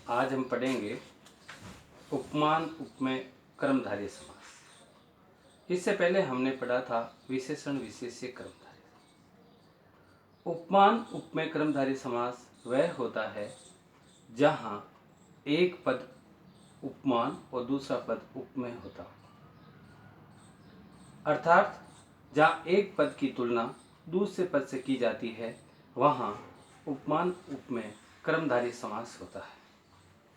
आज हम पढ़ेंगे उपमान उपमेय कर्मधारय समास। इससे पहले हमने पढ़ा था विशेषण विशेष्य कर्मधारय। उपमान उपमेय कर्मधारय समास वह होता है जहाँ एक पद उपमान और दूसरा पद उपमेय होता हो, अर्थात जहाँ एक पद की तुलना दूसरे पद से की जाती है वहाँ उपमान उपमेय कर्मधारय समास होता है।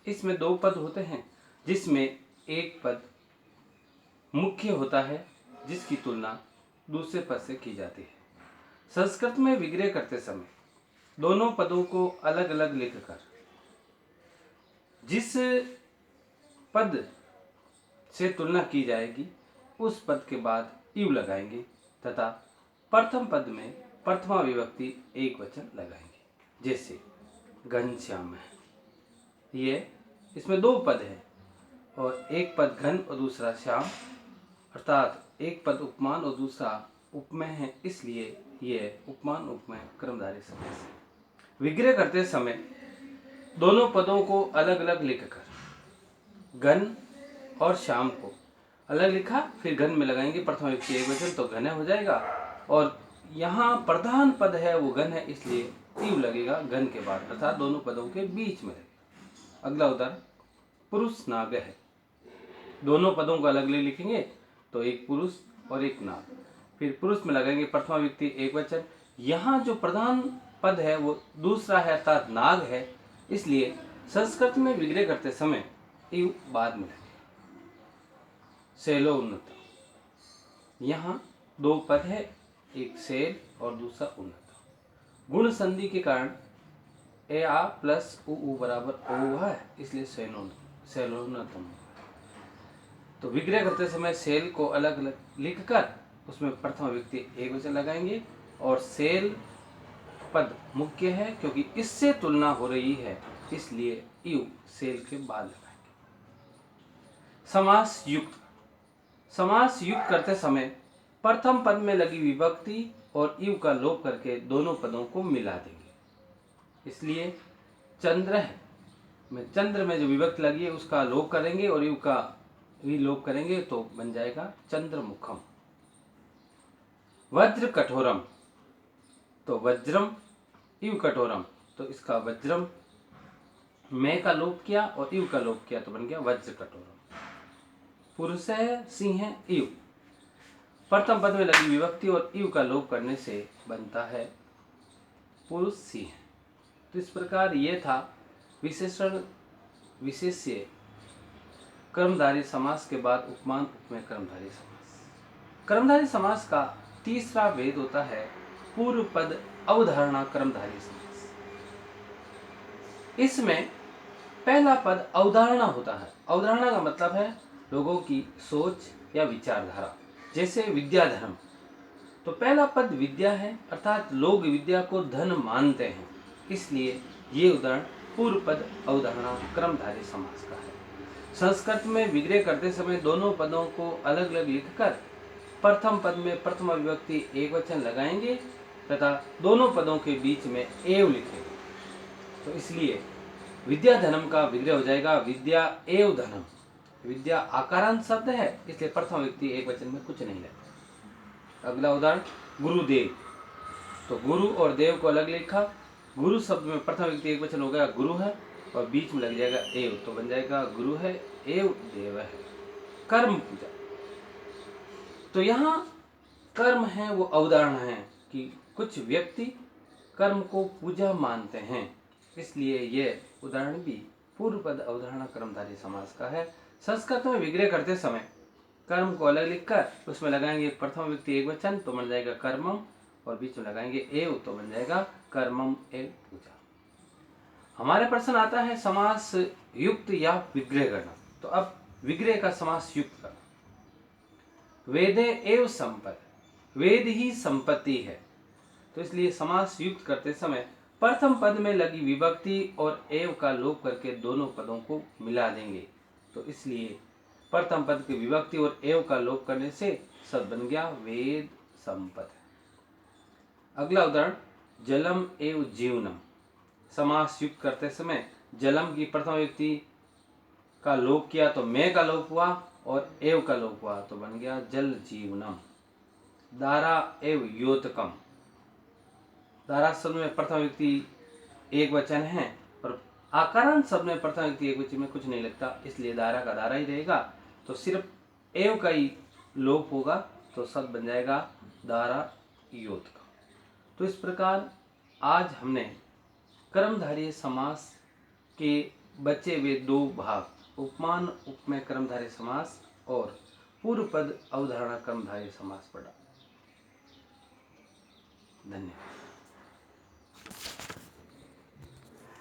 इसमें दो पद होते हैं जिसमें एक पद मुख्य होता है जिसकी तुलना दूसरे पद से की जाती है। संस्कृत में विग्रह करते समय दोनों पदों को अलग अलग लिखकर जिस पद से तुलना की जाएगी उस पद के बाद इव लगाएंगे तथा प्रथम पद में प्रथमा विभक्ति एक वचन लगाएंगे। जैसे घनश्याम है, ये इसमें दो पद हैं और एक पद घन और दूसरा श्याम, अर्थात एक पद उपमान और दूसरा उपमेय है, इसलिए ये उपमान उपमेय कर्मधारय समास है। विग्रह करते समय दोनों पदों को अलग अलग लिखकर घन और श्याम को अलग लिखा, फिर घन में लगाएंगे प्रथमा विभक्ति एक वचन तो घन हो जाएगा, और यहाँ प्रधान पद है वो घन है इसलिए इव लगेगा घन के बाद, अर्थात दोनों पदों के बीच में लगेगा। अगला उदाहरण पुरुष नाग है। दोनों पदों को अलग अलग लिखेंगे तो एक पुरुष और एक नाग, फिर पुरुष में लगाएंगे प्रथमा विभक्ति एक वचन। यहाँ जो प्रधान पद है वो दूसरा है अर्थात नाग है, इसलिए संस्कृत में विग्रह करते समय इव बाद में लगेगा। शैलोन्नत, यहाँ दो पद है, एक शैल और दूसरा उन्नत। गुण संधि के कारण ए आ प्लस उ बराबर ओ है, इसलिए शैलोन्नतम। तो विग्रह करते समय शैल को अलग अलग लिखकर उसमें प्रथमा विभक्ति एक वचन लगाएंगे और शैल पद मुख्य है क्योंकि इससे तुलना हो रही है इसलिए इव शैल के बाद लगाएंगे। समास युक्त, समास युक्त करते समय प्रथम पद में लगी विभक्ति और इव का लोप करके दोनों पदों को मिला देंगे। इसलिए चंद्र है में चंद्र में जो विभक्ति लगी है उसका लोप करेंगे और इव का भी लोप करेंगे तो बन जाएगा चंद्रमुखम। वज्र कठोरम, तो वज्रम इव कठोरम, तो इसका वज्रम में का लोप किया और इव का लोप किया तो बन गया वज्र कठोरम। पुरुष है सिंह है इव, प्रथम पद में लगी विभक्ति और इव का लोप करने से बनता है पुरुष सिंह। तो इस प्रकार ये था विशेषण विशेष्य कर्मधारय समास के बाद उपमान उपमेय कर्मधारय समास। कर्मधारय समास का तीसरा भेद होता है पूर्व पद अवधारणा कर्मधारय समास। इसमें पहला पद अवधारणा होता है। अवधारणा का मतलब है लोगों की सोच या विचारधारा, जैसे विद्या धर्म, तो पहला पद विद्या है अर्थात लोग विद्या को धन मानते हैं, इसलिए ये उदाहरण पूर्व पद अवधारणा कर्मधारय समास का है। संस्कृत में विग्रह करते समय दोनों पदों को अलग अलग लिखकर प्रथम पद में प्रथमा विभक्ति एक वचन लगाएंगे तथा दोनों पदों के बीच में एव लिखेंगे, तो इसलिए विद्या धनम का विग्रह हो जाएगा विद्या एव धनम। विद्या आकारांत शब्द है इसलिए प्रथम विभक्ति एक वचन में कुछ नहीं लगता। अगला उदाहरण गुरुदेव, तो गुरु और देव को अलग लिखा, गुरु शब्द में प्रथम विभक्ति एक वचन हो गया गुरु है और बीच में लग जाएगा एव तो बन जाएगा गुरु है एव देव है। कर्म पूजा, तो यहाँ कर्म है वो अवधारणा है कि कुछ व्यक्ति कर्म को पूजा मानते हैं, इसलिए ये उदाहरण भी पूर्व पद अवधारणा कर्मधारय समास का है। संस्कृत में विग्रह करते समय कर्म को अलग लिखकर उसमें लगाएंगे प्रथम विभक्ति एक वचन तो बन जाएगा कर्मम और बीच में लगाएंगे एव तो बन जाएगा कर्मम एव पूजा। हमारे प्रश्न आता है समास युक्त या विग्रह करना, तो अब विग्रह का समास युक्त करना। वेदे एव संपद, वेद ही संपत्ति है, तो इसलिए समास युक्त करते समय प्रथम पद में लगी विभक्ति और एव का लोप करके दोनों पदों को मिला देंगे, तो इसलिए प्रथम पद की विभक्ति और एव का लोप करने से शब्द बन गया वेद संपद। अगला उदाहरण जलम एव जीवनम, समास युक्त करते समय जलम की प्रथम व्यक्ति का लोप किया तो मैं का लोप हुआ और एव का लोप हुआ तो बन गया जल जीवनम। दारा एव योतकम। दारा शब्द में प्रथम व्यक्ति एक वचन है और आकारण शब्द में प्रथम व्यक्ति एक वचन में कुछ नहीं लगता, इसलिए दारा का दारा ही रहेगा। तो सिर्फ एव का ही लोप होगा तो शब्द बन जाएगा दारा योतकम। तो इस प्रकार आज हमने कर्मधारय समास के बचे हुए दो भाग, उपमान उपमेय कर्मधारय समास और पूर्व पद अवधारणा कर्मधारय समास पढ़ा। धन्यवाद।